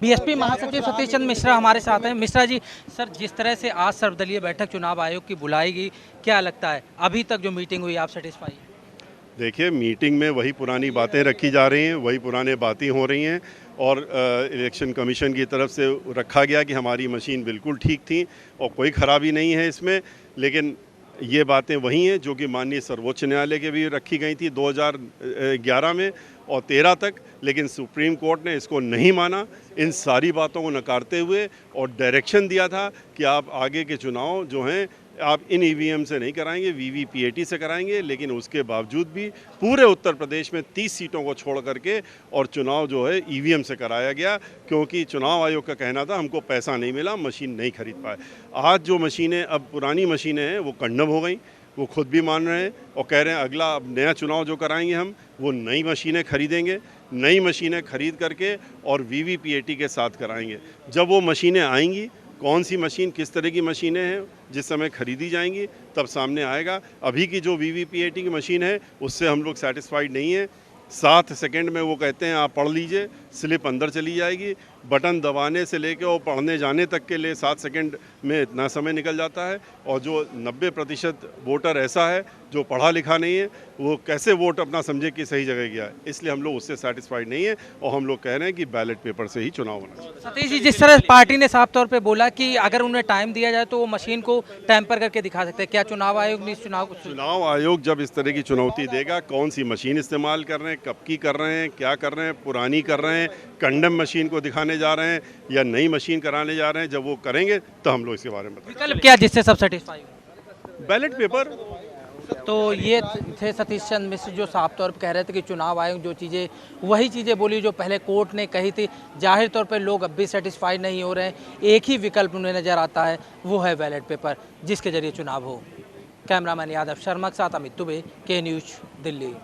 BSP महासचिव सतीश चंद्र मिश्रा हमारे साथ हैं। मिश्रा जी, सर जिस तरह से आज सर्वदलीय बैठक चुनाव आयोग की बुलाई गई, क्या लगता है अभी तक जो मीटिंग हुई आप सेटिस्फाई हैं? देखिए, मीटिंग में वही पुरानी बातें रखी जा रही हैं, वही पुराने बातें हो रही हैं और इलेक्शन कमीशन की तरफ से रखा गया कि हमारी मशीन बिल्कुल ठीक थी और कोई ख़राबी नहीं है इसमें। लेकिन ये बातें वही हैं जो कि माननीय सर्वोच्च न्यायालय के भी रखी गई थी 2011 में और 13 तक, लेकिन सुप्रीम कोर्ट ने इसको नहीं माना। इन सारी बातों को नकारते हुए और डायरेक्शन दिया था कि आप आगे के चुनाव जो हैं आप इन ईवीएम से नहीं कराएंगे, वीवीपीएटी से कराएंगे। लेकिन उसके बावजूद भी पूरे उत्तर प्रदेश में 30 सीटों को छोड़ करके और चुनाव जो है ईवीएम से कराया गया, क्योंकि चुनाव आयोग का कहना था हमको पैसा नहीं मिला, मशीन नहीं खरीद पाए। आज जो मशीनें, अब पुरानी मशीनें हैं वो कंडम हो गई, वो खुद भी मान रहे हैं और कह रहे हैं अगला अब नया चुनाव जो कराएंगे हम वो नई मशीनें खरीदेंगे, नई मशीनें खरीद करके और वीवीपीएटी के साथ कराएंगे। जब वो मशीनें आएंगी, कौन सी मशीन, किस तरह की मशीनें हैं जिस समय खरीदी जाएंगी, तब सामने आएगा। अभी की जो वीवीपीएटी की मशीन है उससे हम लोग सेटिस्फाइड नहीं है। 7 सेकंड में वो कहते हैं आप पढ़ लीजिए, स्लिप अंदर चली जाएगी। बटन दबाने से लेकर और पढ़ने जाने तक के लिए 7 सेकंड में इतना समय निकल जाता है। और जो 90% वोटर ऐसा है जो पढ़ा लिखा नहीं है, वो कैसे वोट अपना समझे कि सही जगह गया है। इसलिए हम लोग उससे सेटिस्फाइड नहीं है और हम लोग कह रहे हैं कि बैलेट पेपर से ही चुनाव होना चाहिए। सतीश जी, जिस तरह पार्टी ने साफ तौर पे बोला कि अगर उन्हें टाइम दिया जाए तो वो मशीन को टैंपर करके दिखा सकते हैं, क्या चुनाव आयोग ने इस चुनाव आयोग जब इस तरह की चुनौती देगा, कौन सी मशीन इस्तेमाल कर रहे हैं, कब की कर रहे हैं, क्या कर रहे हैं, पुरानी कर रहे हैं, कंडम मशीन को दिखाने जा रहे हैं या नई मशीन कराने जा रहे हैं, जब वो करेंगे तो हम लोग इसके बारे में बताएंगे। विकल्प क्या जिससे सब सेटिस्फाई हो? Ballot paper. तो ये थे सतीश चंद्र मिश्र जो साफ तौर पर कह रहे थे कि चुनाव आयोग जो चीज़ें, वही चीज़ें बोली जो पहले कोर्ट ने कही थी। जाहिर तौर पर लोग अब भी सेटिस्फाइड नहीं हो रहे हैं। एक ही विकल्प उन्हें नज़र आता है, वो है बैलेट पेपर, जिसके जरिए चुनाव हो। कैमरामैन यादव शर्मा के साथ अमित दुबे, के न्यूज़, दिल्ली।